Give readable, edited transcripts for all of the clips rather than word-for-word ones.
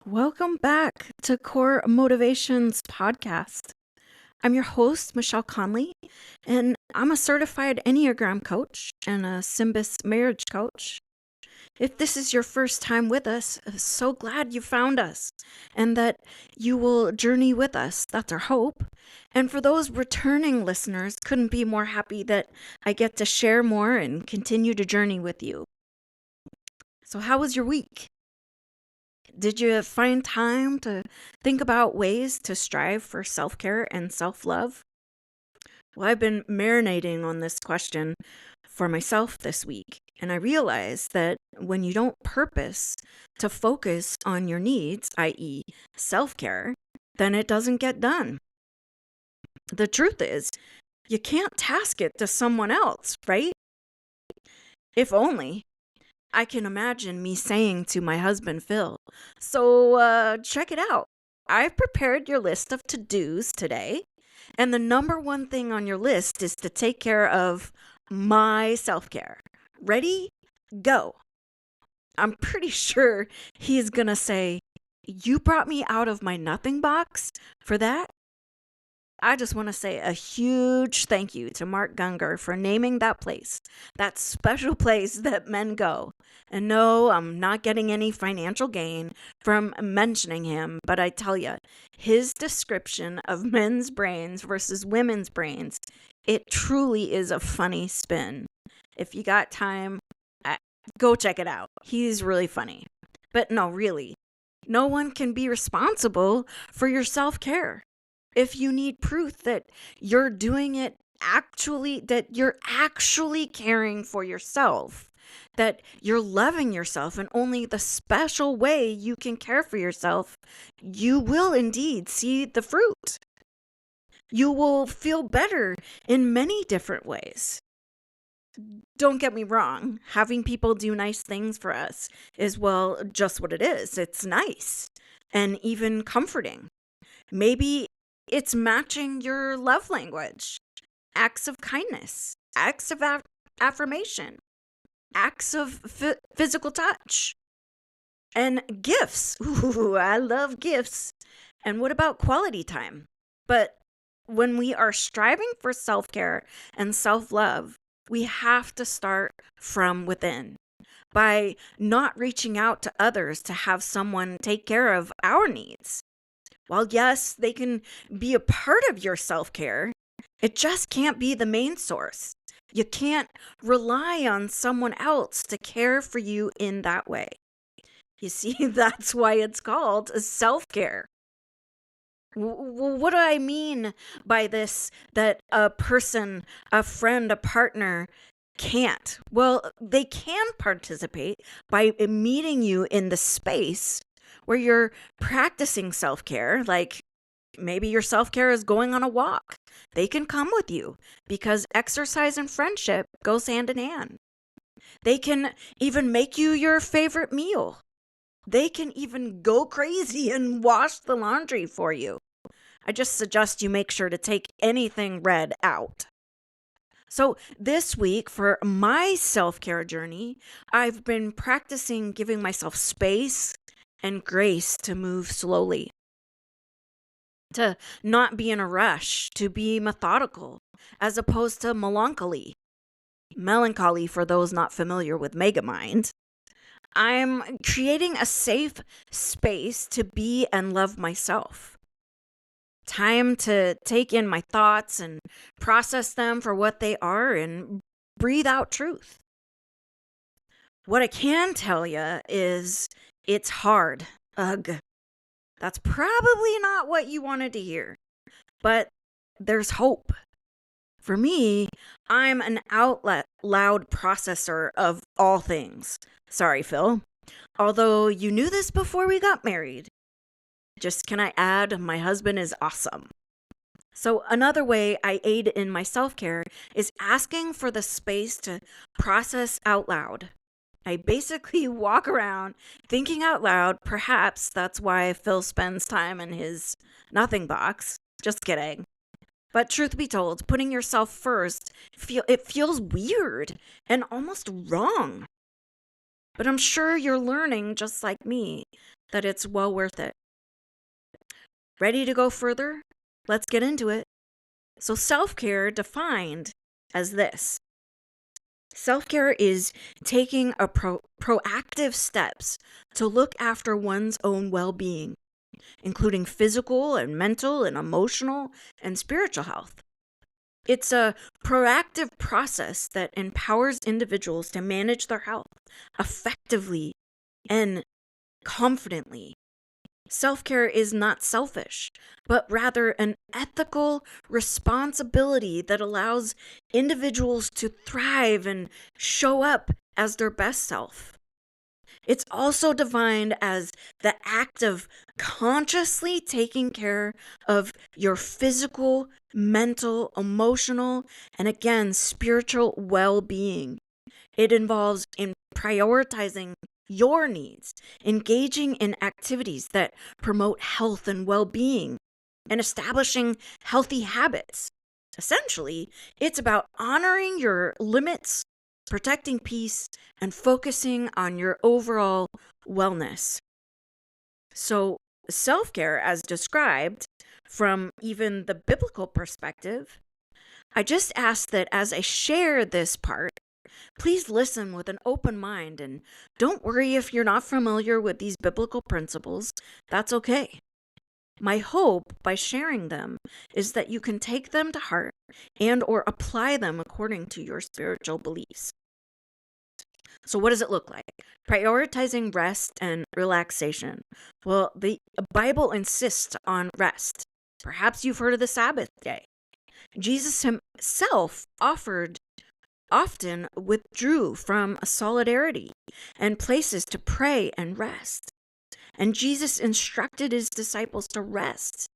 Welcome back to Core Motivations Podcast. I'm your host, Michelle Conley, and I'm a certified Enneagram coach and a Symbis marriage coach. If this is your first time with us, so glad you found us and that you will journey with us. That's our hope. And for those returning listeners, couldn't be more happy that I get to share more and continue to journey with you. So, how was your week? Did you find time to think about ways to strive for self-care and self-love? Well, I've been marinating on this question for myself this week, and I realized that when you don't purpose to focus on your needs, i.e., self-care, then it doesn't get done. The truth is, you can't task it to someone else, right? If only. I can imagine me saying to my husband, Phil, so check it out. I've prepared your list of to-dos today, and the number one thing on your list is to take care of my self-care. Ready? Go. I'm pretty sure he's going to say, you brought me out of my nothing box for that? I just want to say a huge thank you to Mark Gungor for naming that place, that special place that men go. And no, I'm not getting any financial gain from mentioning him, but I tell you, his description of men's brains versus women's brains, it truly is a funny spin. If you got time, go check it out. He's really funny. But no, really, no one can be responsible for your self-care. If you need proof that you're doing it that you're actually caring for yourself, that you're loving yourself in only the special way you can care for yourself, you will indeed see the fruit. You will feel better in many different ways. Don't get me wrong, having people do nice things for us is, well, just what it is. It's nice and even comforting. Maybe it's matching your love language, acts of kindness, acts of affirmation, acts of physical touch, and gifts. Ooh, I love gifts. And what about quality time? But when we are striving for self-care and self-love, we have to start from within by not reaching out to others to have someone take care of our needs. While yes, they can be a part of your self-care, it just can't be the main source. You can't rely on someone else to care for you in that way. You see, that's why it's called self-care. What do I mean by this, that a person, a friend, a partner can't? Well, they can participate by meeting you in the space where you're practicing self-care, like maybe your self-care is going on a walk. They can come with you because exercise and friendship goes hand in hand. They can even make you your favorite meal. They can even go crazy and wash the laundry for you. I just suggest you make sure to take anything red out. So this week, for my self-care journey, I've been practicing giving myself space and grace to move slowly, to not be in a rush, to be methodical, as opposed to melancholy. Melancholy, for those not familiar with Megamind. I'm creating a safe space to be and love myself. Time to take in my thoughts and process them for what they are and breathe out truth. What I can tell you is it's hard. Ugh. That's probably not what you wanted to hear, but there's hope. For me, I'm an out loud processor of all things. Sorry, Phil. Although you knew this before we got married. Just can I add, my husband is awesome. So another way I aid in my self-care is asking for the space to process out loud. I basically walk around thinking out loud. Perhaps that's why Phil spends time in his nothing box. Just kidding. But truth be told, putting yourself first, it feels weird and almost wrong. But I'm sure you're learning, just like me, that it's well worth it. Ready to go further? Let's get into it. So self-care defined as this. Self-care is taking a proactive steps to look after one's own well-being, including physical and mental and emotional and spiritual health. It's a proactive process that empowers individuals to manage their health effectively and confidently. Self-care is not selfish, but rather an ethical responsibility that allows individuals to thrive and show up as their best self. It's also defined as the act of consciously taking care of your physical, mental, emotional, and again, spiritual well-being. It involves in prioritizing your needs, engaging in activities that promote health and well-being, and establishing healthy habits. Essentially, it's about honoring your limits, protecting peace, and focusing on your overall wellness. So, self-care, as described from even the biblical perspective, I just ask that as I share this part, please listen with an open mind and don't worry if you're not familiar with these biblical principles. That's okay. My hope by sharing them is that you can take them to heart and or apply them according to your spiritual beliefs. So what does it look like? Prioritizing rest and relaxation. Well, the Bible insists on rest. Perhaps you've heard of the Sabbath day. Jesus himself often withdrew from solidarity and places to pray and rest. And Jesus instructed his disciples to rest,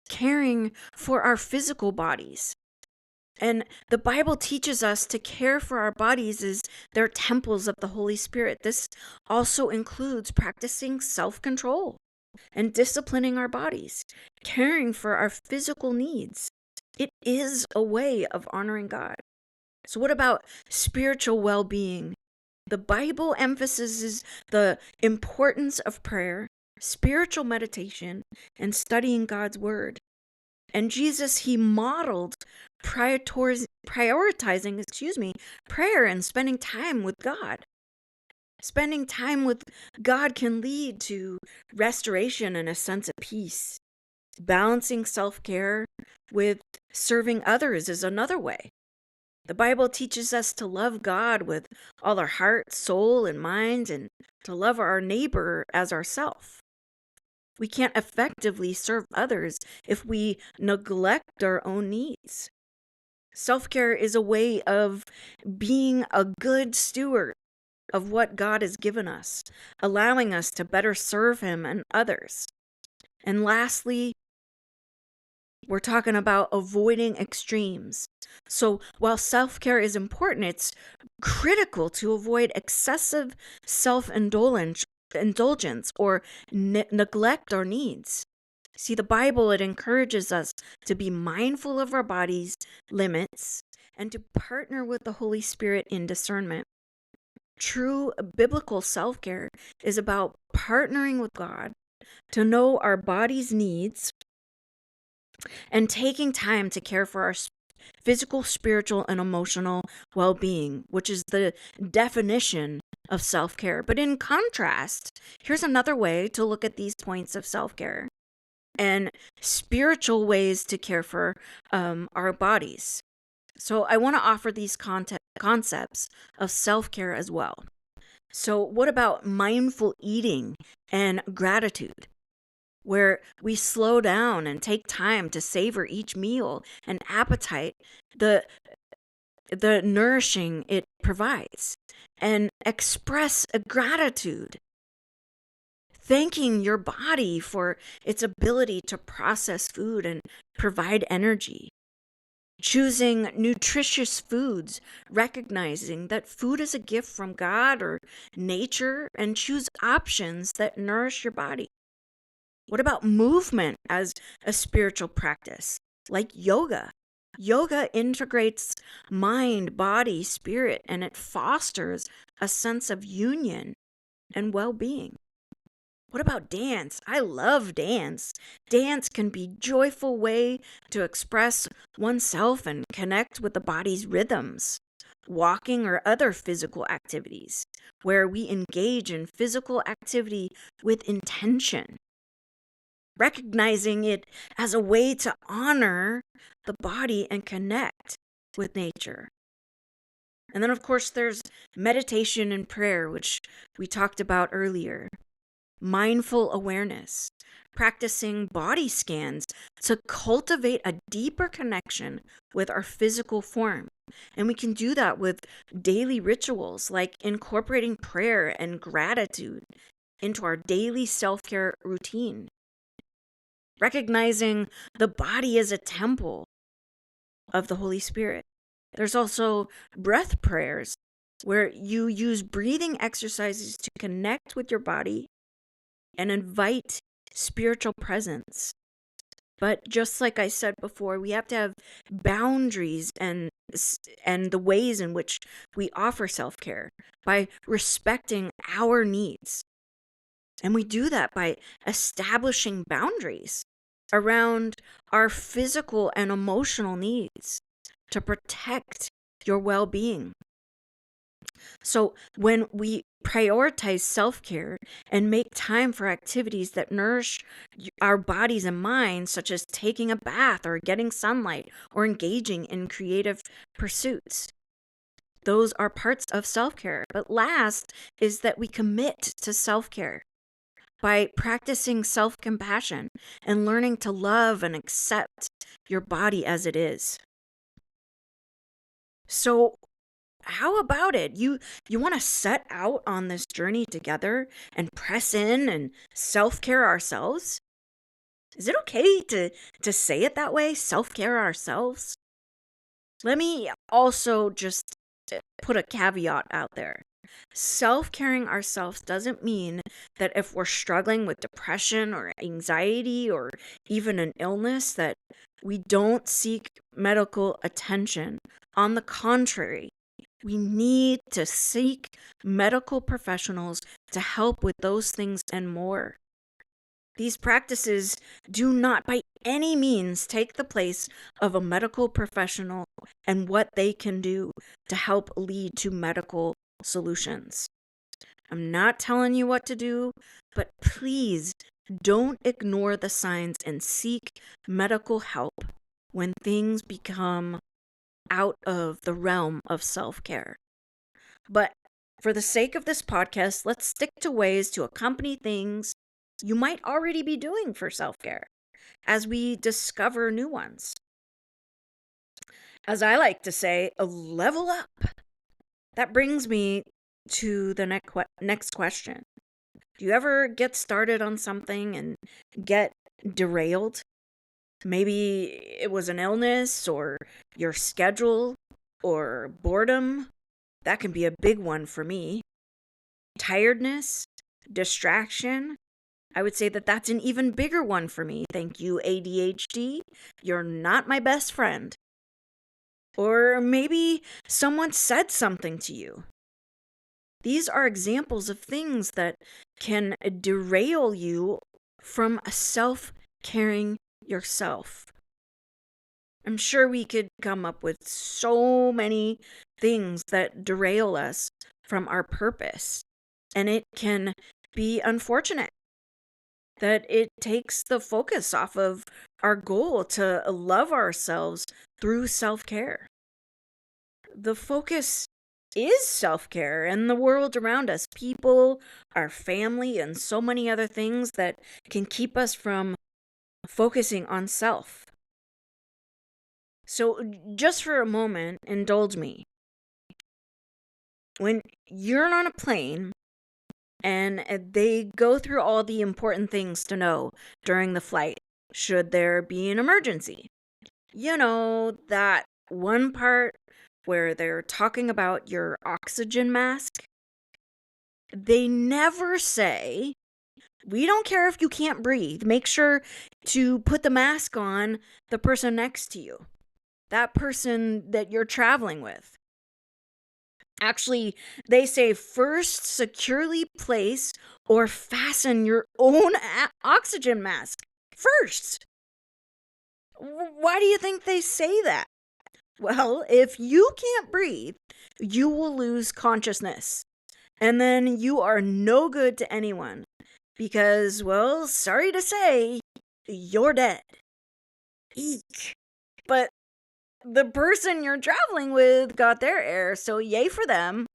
caring for our physical bodies. And the Bible teaches us to care for our bodies as they're temples of the Holy Spirit. This also includes practicing self-control and disciplining our bodies, caring for our physical needs. It is a way of honoring God. So what about spiritual well-being? The Bible emphasizes the importance of prayer, spiritual meditation, and studying God's word. And Jesus, he modeled prioritizing, prayer and spending time with God. Spending time with God can lead to restoration and a sense of peace. Balancing self-care with serving others is another way. The Bible teaches us to love God with all our heart, soul, and mind, and to love our neighbor as ourself. We can't effectively serve others if we neglect our own needs. Self-care is a way of being a good steward of what God has given us, allowing us to better serve him and others. And lastly, we're talking about avoiding extremes. So while self-care is important, it's critical to avoid excessive self-indulgence or neglect our needs. See, the Bible, it encourages us to be mindful of our body's limits and to partner with the Holy Spirit in discernment. True biblical self-care is about partnering with God to know our body's needs and taking time to care for our physical, spiritual, and emotional well-being, which is the definition of self-care. But in contrast, here's another way to look at these points of self-care and spiritual ways to care for our bodies. So I want to offer these concepts of self-care as well. So what about mindful eating and gratitude, where we slow down and take time to savor each meal and appetite, the nourishing it provides, and express a gratitude, thanking your body for its ability to process food and provide energy. Choosing nutritious foods, recognizing that food is a gift from God or nature, and choose options that nourish your body. What about movement as a spiritual practice, like yoga? Yoga integrates mind, body, spirit, and it fosters a sense of union and well-being. What about dance? I love dance. Dance can be a joyful way to express oneself and connect with the body's rhythms. Walking or other physical activities, where we engage in physical activity with intention, recognizing it as a way to honor the body and connect with nature. And then, of course, there's meditation and prayer, which we talked about earlier. Mindful awareness, practicing body scans to cultivate a deeper connection with our physical form. And we can do that with daily rituals like incorporating prayer and gratitude into our daily self-care routine. Recognizing the body as a temple of the Holy Spirit. There's also breath prayers where you use breathing exercises to connect with your body and invite spiritual presence. But just like I said before, we have to have boundaries and the ways in which we offer self-care by respecting our needs. And we do that by establishing boundaries around our physical and emotional needs to protect your well-being. So when we prioritize self-care and make time for activities that nourish our bodies and minds, such as taking a bath or getting sunlight or engaging in creative pursuits, those are parts of self-care. But last is that we commit to self-care by practicing self-compassion and learning to love and accept your body as it is. So how about it? You want to set out on this journey together and press in and self-care ourselves? Is it okay to say it that way? Self-care ourselves? Let me also just put a caveat out there. Self-caring ourselves doesn't mean that if we're struggling with depression or anxiety or even an illness that we don't seek medical attention. On the contrary, we need to seek medical professionals to help with those things and more. These practices do not by any means take the place of a medical professional and what they can do to help lead to medical solutions. I'm not telling you what to do, but please don't ignore the signs and seek medical help when things become out of the realm of self-care. But for the sake of this podcast, let's stick to ways to accompany things you might already be doing for self-care as we discover new ones. As I like to say, level up. That brings me to the next question. Do you ever get started on something and get derailed? Maybe it was an illness or your schedule or boredom. That can be a big one for me. Tiredness, distraction. I would say that that's an even bigger one for me. Thank you, ADHD. You're not my best friend. Or maybe someone said something to you. These are examples of things that can derail you from self-caring yourself. I'm sure we could come up with so many things that derail us from our purpose. And it can be unfortunate that it takes the focus off of our goal to love ourselves through self-care. The focus is self-care and the world around us, people, our family, and so many other things that can keep us from focusing on self. So just for a moment, indulge me. When you're on a plane and they go through all the important things to know during the flight, should there be an emergency? You know, that one part where they're talking about your oxygen mask. They never say, we don't care if you can't breathe. Make sure to put the mask on the person next to you, that person that you're traveling with. Actually, they say first securely place or fasten your own oxygen mask first. Why do you think they say that? Well, if you can't breathe, you will lose consciousness. And then you are no good to anyone. Because, well, sorry to say, you're dead. Eek. But the person you're traveling with got their air, so yay for them.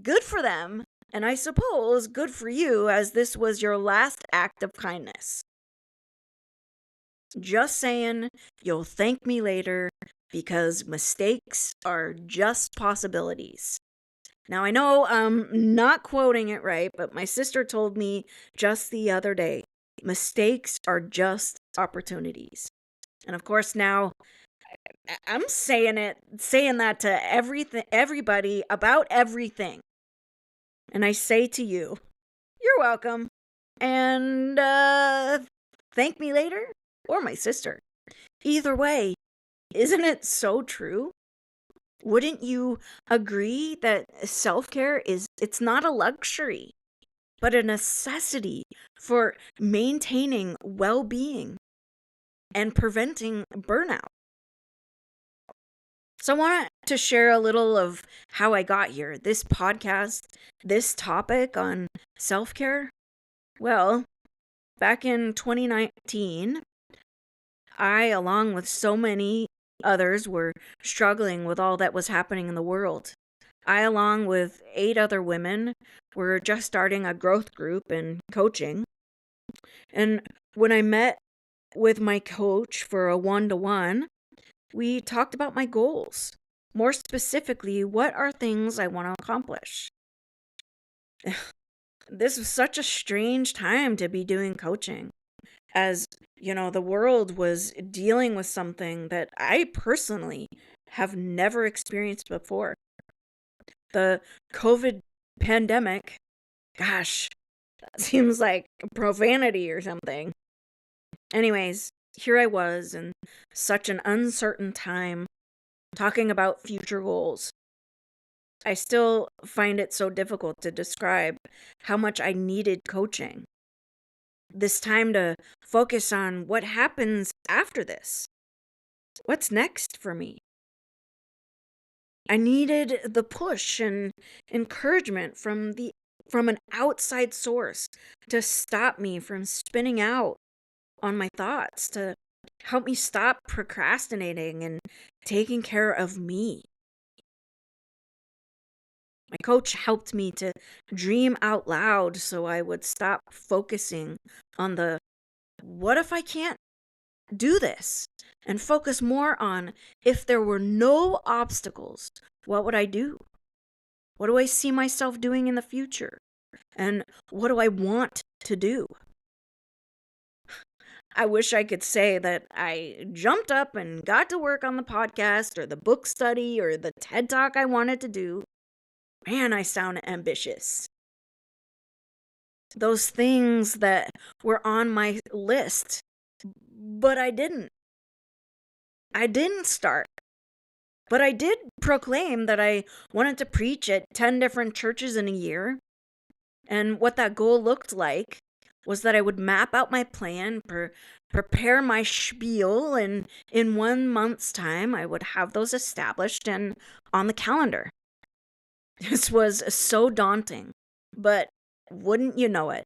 Good for them. And I suppose good for you, as this was your last act of kindness. Just saying, you'll thank me later, because mistakes are just possibilities. Now, I know I'm not quoting it right, but my sister told me just the other day, mistakes are just opportunities. And of course, now I'm saying that to everybody about everything. And I say to you, you're welcome. And thank me later, or my sister. Either way, isn't it so true? Wouldn't you agree that self-care it's not a luxury, but a necessity for maintaining well-being and preventing burnout? So I want to share a little of how I got here. This podcast, this topic on self-care. Well, back in 2019, I, along with so many others, were struggling with all that was happening in the world. I, along with 8 other women, were just starting a growth group and coaching. And when I met with my coach for a one-to-one, we talked about my goals. More specifically, what are things I want to accomplish? This was such a strange time to be doing coaching, as the world was dealing with something that I personally have never experienced before. The COVID pandemic, gosh, that seems like profanity or something. Anyways, here I was in such an uncertain time, talking about future goals. I still find it so difficult to describe how much I needed coaching. This time to focus on what happens after this. What's next for me? I needed the push and encouragement from an outside source to stop me from spinning out on my thoughts, to help me stop procrastinating and taking care of me. My coach helped me to dream out loud so I would stop focusing on the what if I can't do this, and focus more on if there were no obstacles, what would I do? What do I see myself doing in the future? And what do I want to do? I wish I could say that I jumped up and got to work on the podcast or the book study or the TED Talk I wanted to do. Man, I sound ambitious. Those things that were on my list, but I didn't. I didn't start. But I did proclaim that I wanted to preach at 10 different churches in a year. And what that goal looked like was that I would map out my plan, prepare my spiel, and in 1 month's time, I would have those established and on the calendar. This was so daunting, but wouldn't you know it,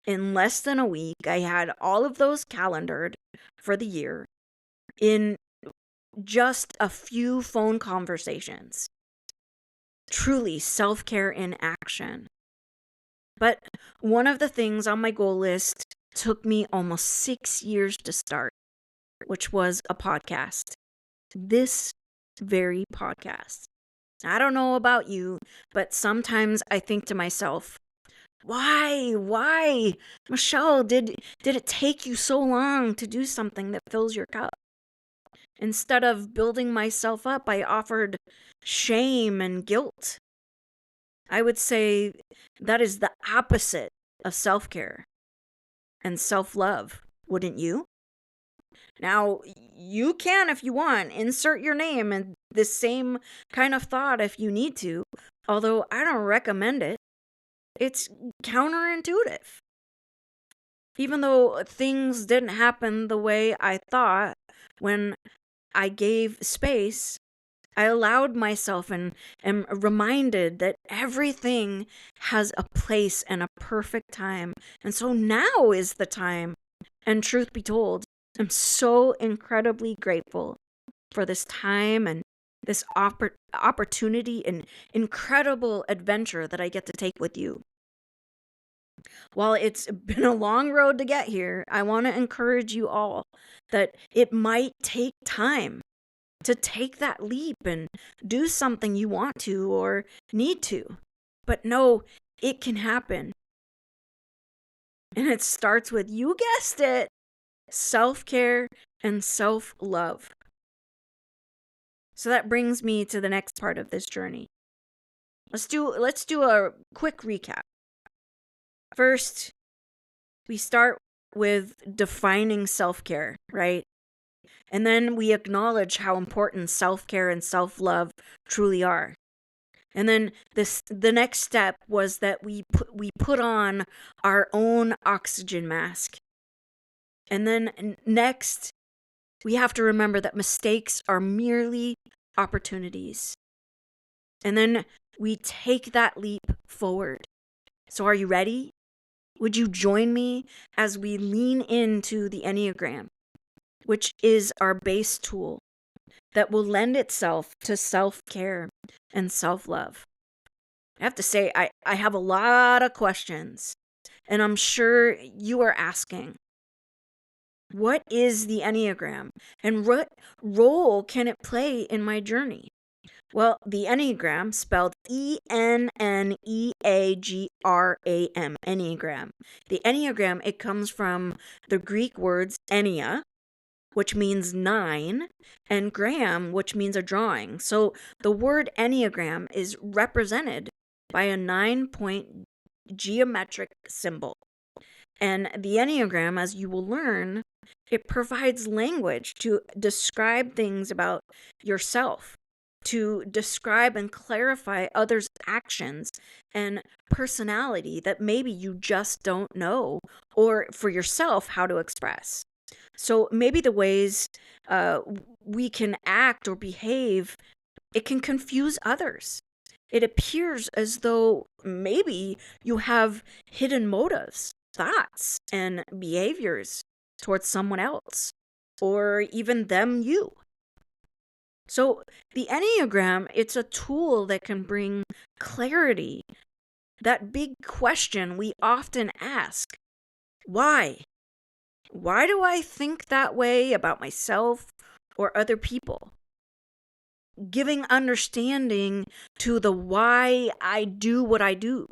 in less than a week, I had all of those calendared for the year in just a few phone conversations. Truly self-care in action. But one of the things on my goal list took me almost 6 years to start, which was a podcast. This very podcast. I don't know about you, but sometimes I think to myself, why, Michelle, did it take you so long to do something that fills your cup? Instead of building myself up, I offered shame and guilt. I would say that is the opposite of self-care and self-love, wouldn't you? Now, you can, if you want, insert your name in this same kind of thought if you need to, Although I don't recommend it, it's counterintuitive. Even though things didn't happen the way I thought, when I gave space, I allowed myself and am reminded that everything has a place and a perfect time. And so now is the time. And truth be told, I'm so incredibly grateful for this time and this opportunity and incredible adventure that I get to take with you. While it's been a long road to get here, I want to encourage you all that it might take time to take that leap and do something you want to or need to. But no, it can happen. And it starts with, you guessed it, self-care and self-love. So that brings me to the next part of this journey. Let's do a quick recap. First, we start with defining self-care, right? And then we acknowledge how important self-care and self-love truly are. And then the next step was that we put on our own oxygen mask. And then next, we have to remember that mistakes are merely opportunities. And then we take that leap forward. So are you ready? Would you join me as we lean into the Enneagram, which is our base tool that will lend itself to self-care and self-love? I have to say, I have a lot of questions, and I'm sure you are asking, what is the Enneagram, and what role can it play in my journey? Well, the Enneagram, spelled Enneagram, Enneagram. The Enneagram, it comes from the Greek words ennea, which means 9, and gram, which means a drawing. So the word Enneagram is represented by a 9-point geometric symbol. And the Enneagram, as you will learn, it provides language to describe things about yourself, to describe and clarify others' actions and personality that maybe you just don't know, or for yourself how to express. So maybe the ways we can act or behave, it can confuse others. It appears as though maybe you have hidden motives, thoughts, and behaviors towards someone else, or even them, you. So the Enneagram, it's a tool that can bring clarity. That big question we often ask, why? Why do I think that way about myself or other people? Giving understanding to the why I do what I do.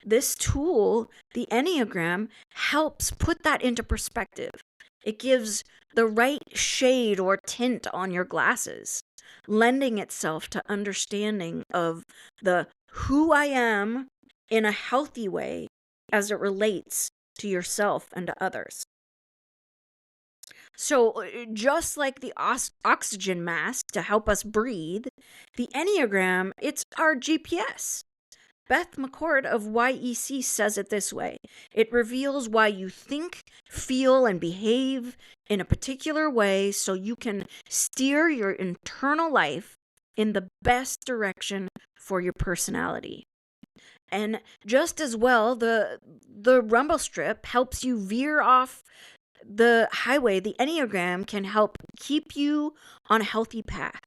This tool, the Enneagram, helps put that into perspective. It gives the right shade or tint on your glasses, lending itself to understanding of the who I am in a healthy way as it relates to yourself and to others. So, just like the oxygen mask to help us breathe, the Enneagram, it's our GPS. Beth McCord of YEC says it this way: it reveals why you think, feel, and behave in a particular way so you can steer your internal life in the best direction for your personality. And just as well, the rumble strip helps you veer off the highway. The Enneagram can help keep you on a healthy path.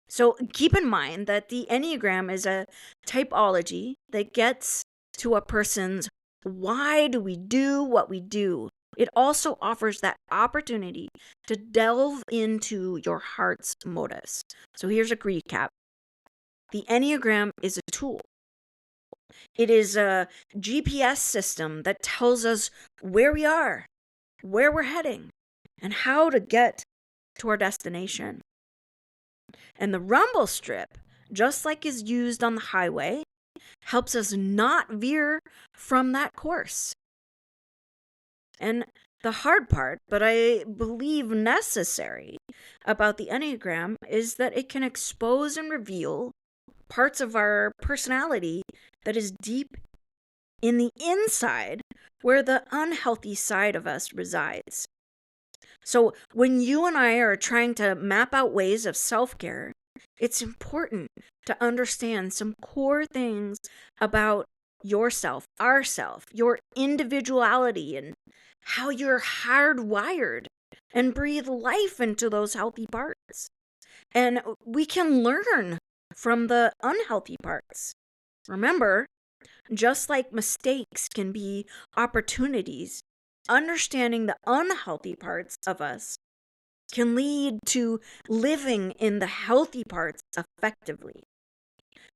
So keep in mind that the Enneagram is a typology that gets to a person's why do we do what we do. It also offers that opportunity to delve into your heart's motives. So here's a recap. The Enneagram is a tool. It is a GPS system that tells us where we are, where we're heading, and how to get to our destination. And the rumble strip, just like is used on the highway, helps us not veer from that course. And the hard part, but I believe necessary, about the Enneagram is that it can expose and reveal parts of our personality that is deep in the inside where the unhealthy side of us resides. So when you and I are trying to map out ways of self-care, it's important to understand some core things about yourself, ourself, your individuality, and how you're hardwired, and breathe life into those healthy parts. And we can learn from the unhealthy parts. Remember, just like mistakes can be opportunities, understanding the unhealthy parts of us can lead to living in the healthy parts effectively.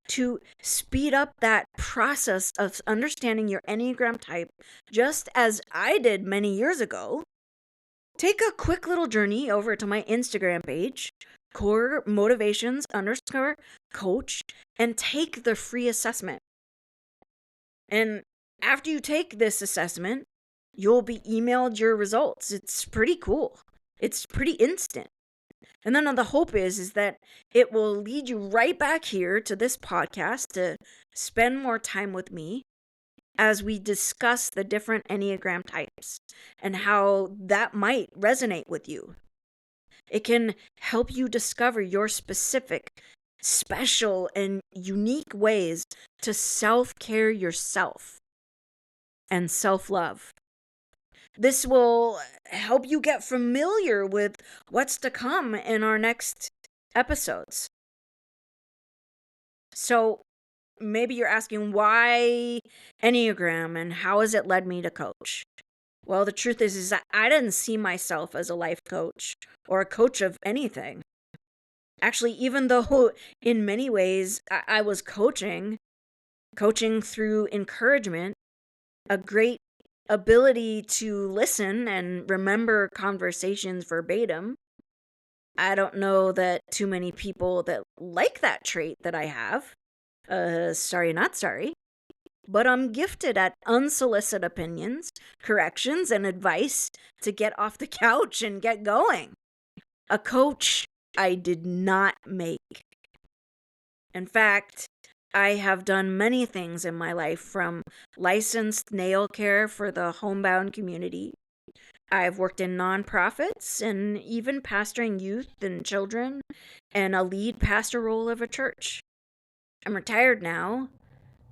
To speed up that process of understanding your Enneagram type, just as I did many years ago, take a quick little journey over to my Instagram page, core motivations _ coach, and take the free assessment. And after you take this assessment, you'll be emailed your results. It's pretty cool. It's pretty instant. And then the hope is that it will lead you right back here to this podcast to spend more time with me as we discuss the different Enneagram types and how that might resonate with you. It can help you discover your specific, special, and unique ways to self-care yourself and self-love. This will help you get familiar with what's to come in our next episodes. So maybe you're asking, why Enneagram and how has it led me to coach? Well, the truth is that I didn't see myself as a life coach or a coach of anything. Actually, even though in many ways I was coaching through encouragement, a great ability to listen and remember conversations verbatim. I don't know that too many people that like that trait that I have. Sorry, not sorry. But I'm gifted at unsolicited opinions, corrections, and advice to get off the couch and get going. A coach I did not make. In fact, I have done many things in my life, from licensed nail care for the homebound community. I've worked in nonprofits and even pastoring youth and children and a lead pastor role of a church. I'm retired now.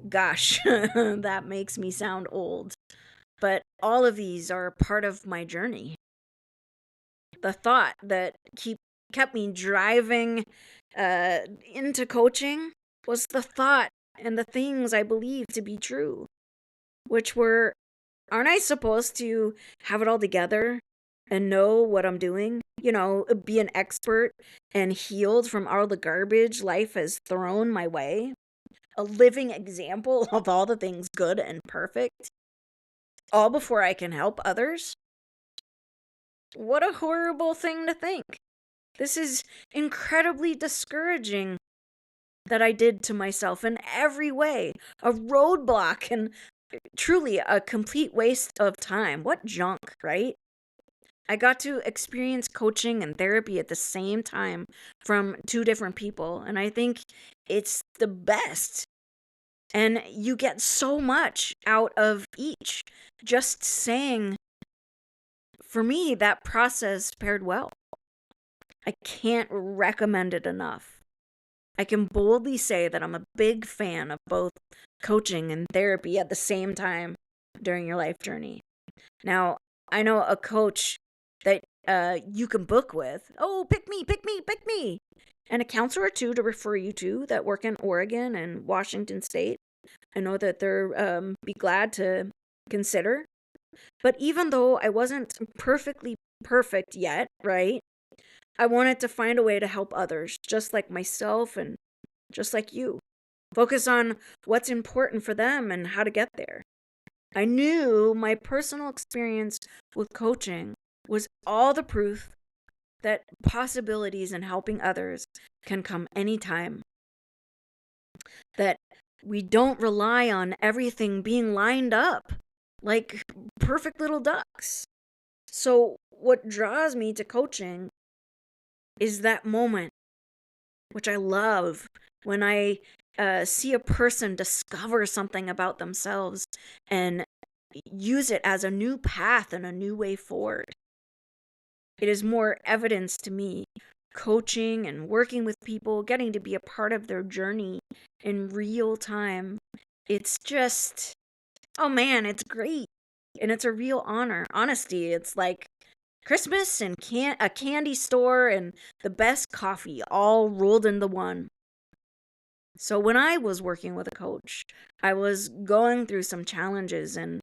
Gosh, that makes me sound old. But all of these are part of my journey. The thought that kept me driving into coaching was the thought and the things I believe to be true, which were, aren't I supposed to have it all together and know what I'm doing? You know, be an expert and healed from all the garbage life has thrown my way? A living example of all the things good and perfect? All before I can help others? What a horrible thing to think. This is incredibly discouraging that I did to myself in every way. A roadblock and truly a complete waste of time. What junk, right? I got to experience coaching and therapy at the same time from two different people, and I think it's the best. And you get so much out of each. Just saying, for me, that process paired well. I can't recommend it enough. I can boldly say that I'm a big fan of both coaching and therapy at the same time during your life journey. Now, I know a coach that you can book with. Oh, pick me, pick me, pick me. And a counselor or two to refer you to that work in Oregon and Washington State. I know that they're be glad to consider. But even though I wasn't perfectly perfect yet, right? I wanted to find a way to help others, just like myself and just like you. Focus on what's important for them and how to get there. I knew my personal experience with coaching was all the proof that possibilities in helping others can come anytime. That we don't rely on everything being lined up like perfect little ducks. So what draws me to coaching is that moment, which I love, when I see a person discover something about themselves and use it as a new path and a new way forward. It is more evidence to me, coaching and working with people, getting to be a part of their journey in real time. It's just, oh man, it's great. And it's a real honor. Honesty, it's like Christmas and a candy store and the best coffee all rolled into one. So when I was working with a coach, I was going through some challenges and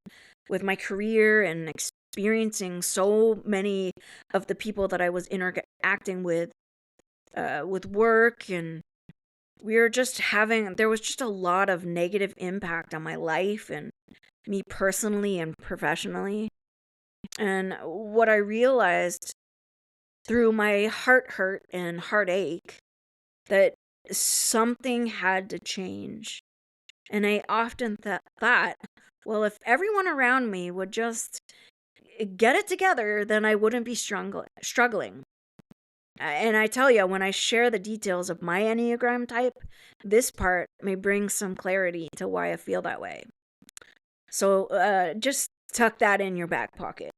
with my career and experiencing so many of the people that I was interacting with work, and there was just a lot of negative impact on my life and me personally and professionally. And what I realized through my heart hurt and heartache, that something had to change. And I often thought, well, if everyone around me would just get it together, then I wouldn't be struggling. And I tell you, when I share the details of my Enneagram type, this part may bring some clarity to why I feel that way. So just tuck that in your back pocket.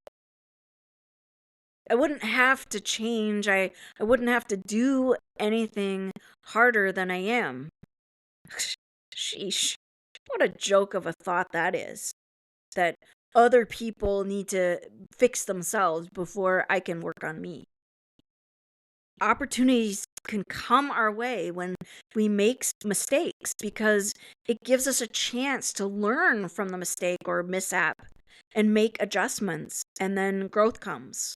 I wouldn't have to change. I wouldn't have to do anything harder than I am. Sheesh. What a joke of a thought that is. That other people need to fix themselves before I can work on me. Opportunities can come our way when we make mistakes because it gives us a chance to learn from the mistake or mishap and make adjustments, and then growth comes.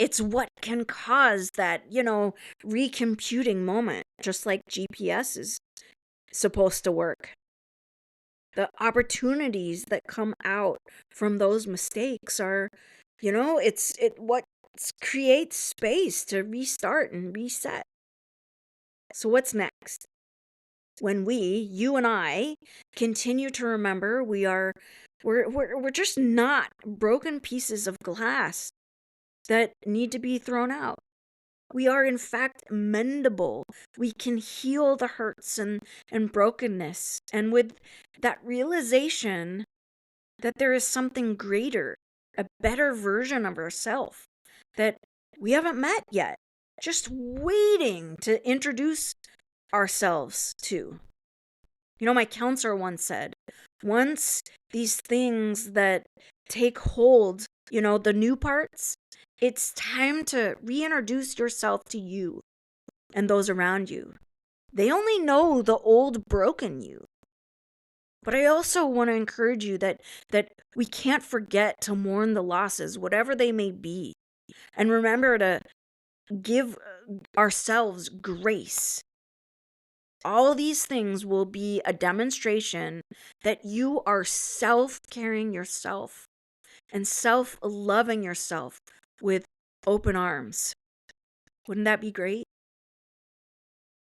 It's what can cause that, recomputing moment, just like GPS is supposed to work. The opportunities that come out from those mistakes are, what creates space to restart and reset. So what's next? When you and I, continue to remember we're just not broken pieces of glass that need to be thrown out. We are, in fact, mendable. We can heal the hurts and brokenness. And with that realization that there is something greater, a better version of ourselves that we haven't met yet, just waiting to introduce ourselves to. My counselor once said, once these things that take hold, the new parts, it's time to reintroduce yourself to you and those around you. They only know the old broken you. But I also want to encourage you that we can't forget to mourn the losses, whatever they may be, and remember to give ourselves grace. All these things will be a demonstration that you are self-caring yourself and self-loving yourself with open arms. Wouldn't that be great?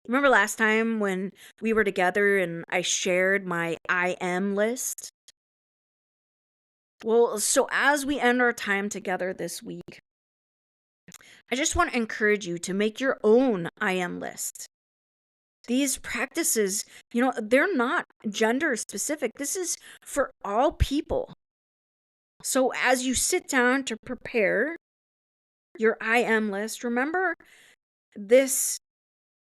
Remember last time when we were together and I shared my I am list? Well, so as we end our time together this week, I just want to encourage you to make your own I am list. These practices, they're not gender specific. This is for all people. So as you sit down to prepare your I am list, remember this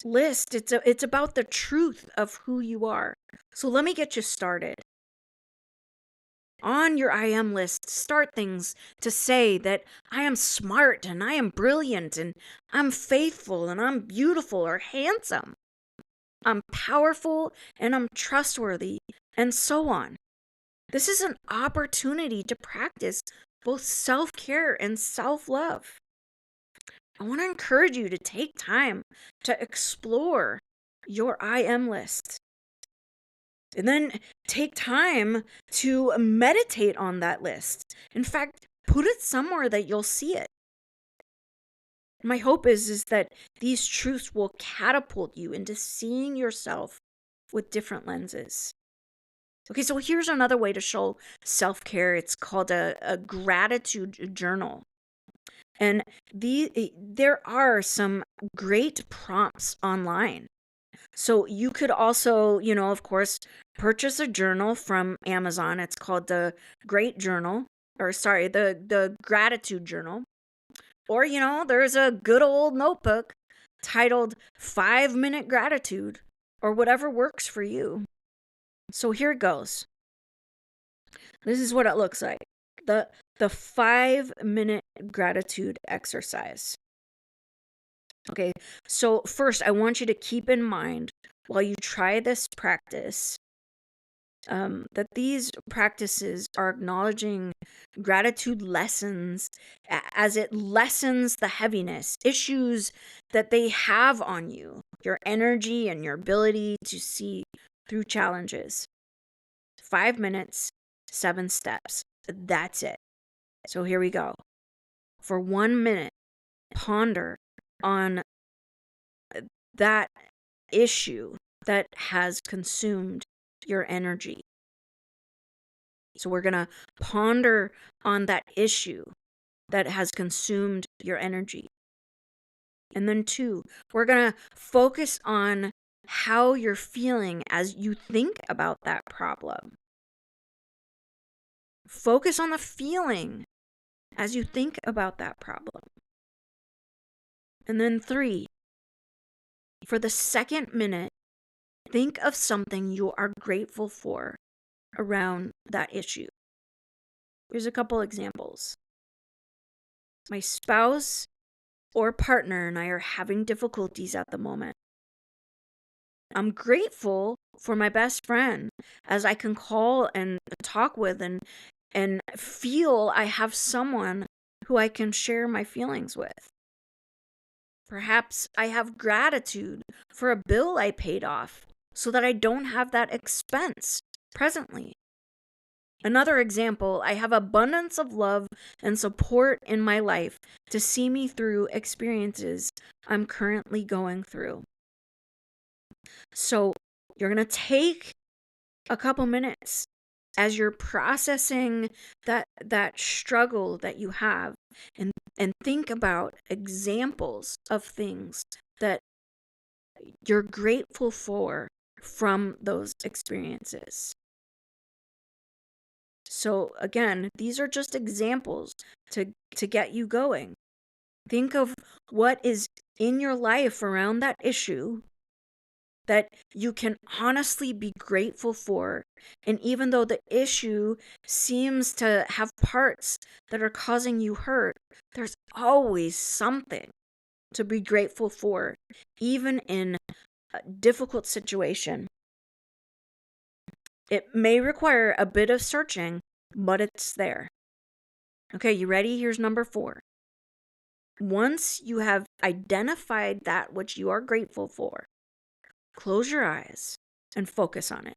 list. It's about the truth of who you are. So let me get you started. On your I am list, start things to say that I am smart and I am brilliant and I'm faithful and I'm beautiful or handsome. I'm powerful and I'm trustworthy, and so on. This is an opportunity to practice both self-care and self-love. I want to encourage you to take time to explore your I am list. And then take time to meditate on that list. In fact, put it somewhere that you'll see it. My hope is that these truths will catapult you into seeing yourself with different lenses. Okay, so here's another way to show self-care. It's called a gratitude journal. And there are some great prompts online So you could also, of course, purchase a journal from Amazon. It's called the Great Journal, or sorry, the Gratitude Journal. Or, there's a good old notebook titled 5-Minute Gratitude, or whatever works for you. So here it goes. This is what it looks like. The 5-minute gratitude exercise. Okay, so first I want you to keep in mind while you try this practice that these practices are acknowledging gratitude lessons as it lessens the heaviness, issues that they have on you, your energy and your ability to see through challenges. 5 minutes, 7 steps. That's it. So here we go. For 1 minute, ponder on that issue that has consumed your energy. So we're going to ponder on that issue that has consumed your energy. And then 2, we're going to focus on how you're feeling as you think about that problem. Focus on the feeling as you think about that problem. And then 3, for the second minute, think of something you are grateful for around that issue. Here's a couple examples. My spouse or partner and I are having difficulties at the moment. I'm grateful for my best friend as I can call and talk with and feel I have someone who I can share my feelings with. Perhaps I have gratitude for a bill I paid off so that I don't have that expense presently. Another example, I have abundance of love and support in my life to see me through experiences I'm currently going through. So you're going to take a couple minutes as you're processing that struggle that you have and think about examples of things that you're grateful for from those experiences. So again, these are just examples to get you going. Think of what is in your life around that issue that you can honestly be grateful for. And even though the issue seems to have parts that are causing you hurt, there's always something to be grateful for, even in a difficult situation. It may require a bit of searching, but it's there. Okay, you ready? Here's number 4. Once you have identified that which you are grateful for, close your eyes and focus on it.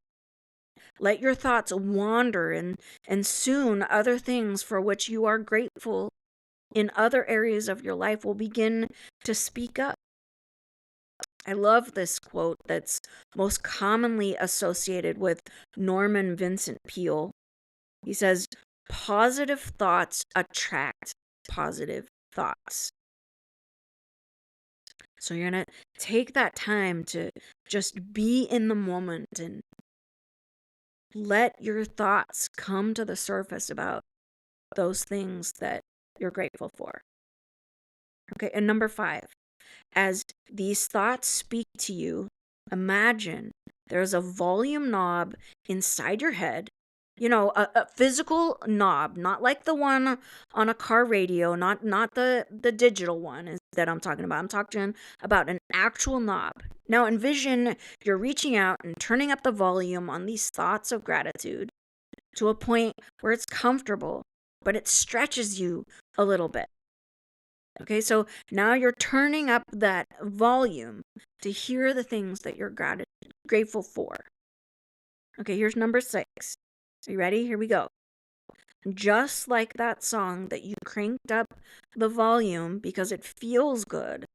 Let your thoughts wander, and soon other things for which you are grateful in other areas of your life will begin to speak up. I love this quote that's most commonly associated with Norman Vincent Peale. He says, "Positive thoughts attract positive thoughts." So you're going to take that time to just be in the moment and let your thoughts come to the surface about those things that you're grateful for. Okay, and number 5, as these thoughts speak to you, imagine there's a volume knob inside your head. A physical knob, not like the one on a car radio, not the digital one that I'm talking about. I'm talking about an actual knob. Now envision you're reaching out and turning up the volume on these thoughts of gratitude to a point where it's comfortable, but it stretches you a little bit. Okay, so now you're turning up that volume to hear the things that you're grateful for. Okay, here's number 6. Are you ready? Here we go. Just like that song that you cranked up the volume because it feels good,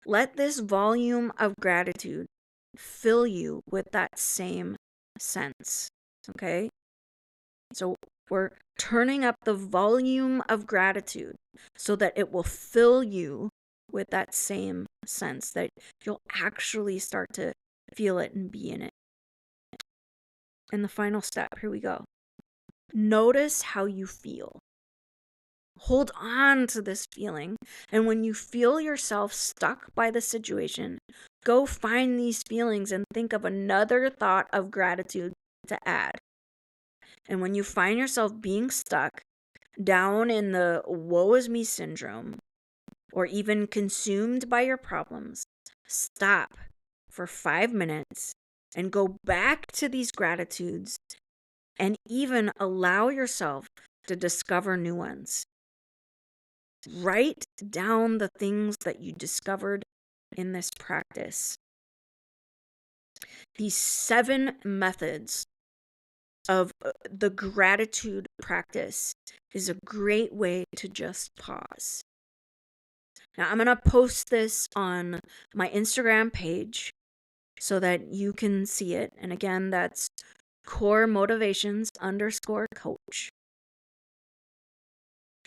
let this volume of gratitude fill you with that same sense. Okay? So we're turning up the volume of gratitude so that it will fill you with that same sense, that you'll actually start to feel it and be in it. And the final step, here we go. Notice how you feel. Hold on to this feeling. And when you feel yourself stuck by the situation, go find these feelings and think of another thought of gratitude to add. And when you find yourself being stuck down in the woe is me syndrome, or even consumed by your problems, stop for 5 minutes and go back to these gratitudes and even allow yourself to discover new ones. Write down the things that you discovered in this practice. These 7 methods of the gratitude practice is a great way to just pause. Now, I'm going to post this on my Instagram page so that you can see it. And again, that's core_motivations_coach.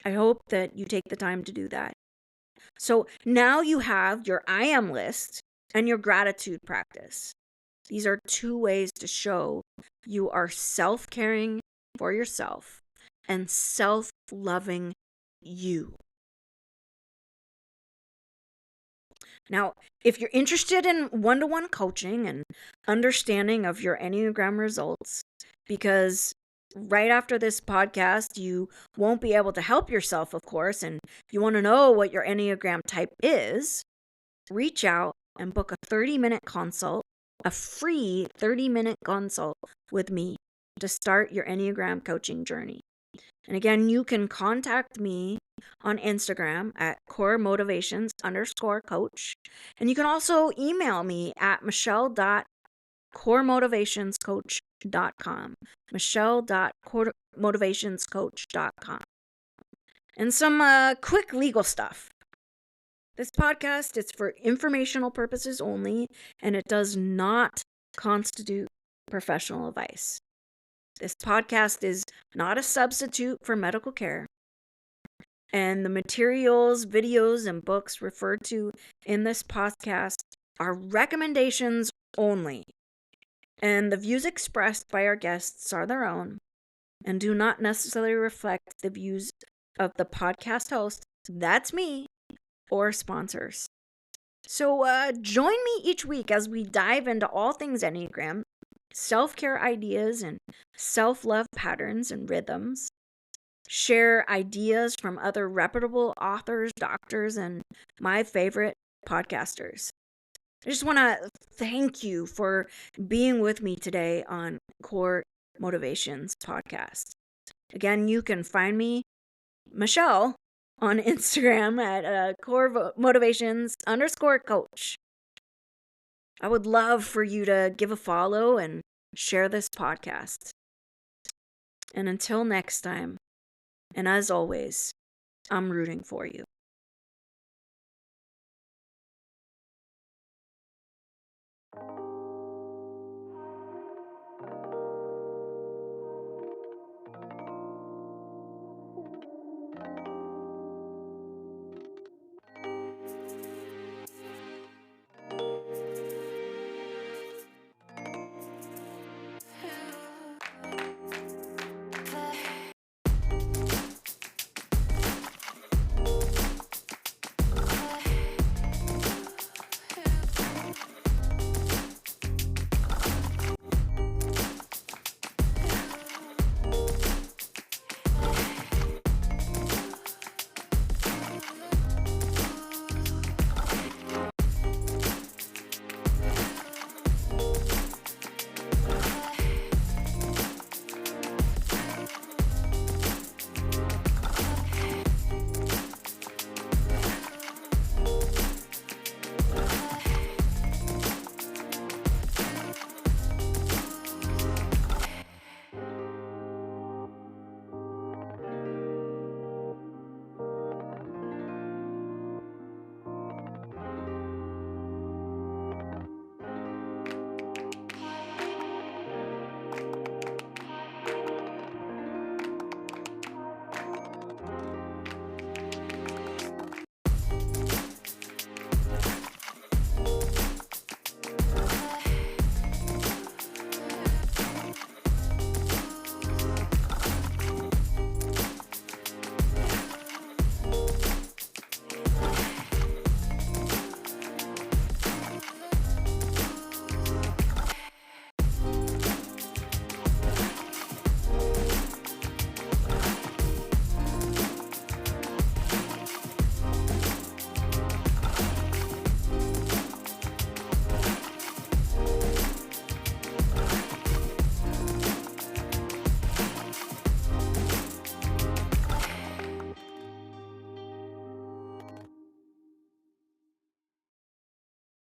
I hope that you take the time to do that. So now you have your I am list and your gratitude practice. These are 2 ways to show you are self-caring for yourself and self-loving you. Now, if you're interested in one-to-one coaching and understanding of your Enneagram results, because right after this podcast, you won't be able to help yourself, of course, and if you want to know what your Enneagram type is, reach out and book a 30-minute consult, a free 30-minute consult with me to start your Enneagram coaching journey. And again, you can contact me on Instagram at core_motivations_coach. And you can also email me at michelle.coremotivationscoach.com. michelle.coremotivationscoach.com. And some quick legal stuff. This podcast is for informational purposes only, and it does not constitute professional advice. This podcast is not a substitute for medical care. And the materials, videos, and books referred to in this podcast are recommendations only. And the views expressed by our guests are their own and do not necessarily reflect the views of the podcast host, that's me, or sponsors. So join me each week as we dive into all things Enneagram, self-care ideas, and self-love patterns and rhythms. Share ideas from other reputable authors, doctors, and my favorite podcasters. I just want to thank you for being with me today on Core Motivations Podcast. Again, you can find me, Michelle, on Instagram at core_motivations_coach. I would love for you to give a follow and share this podcast. And until next time, and as always, I'm rooting for you.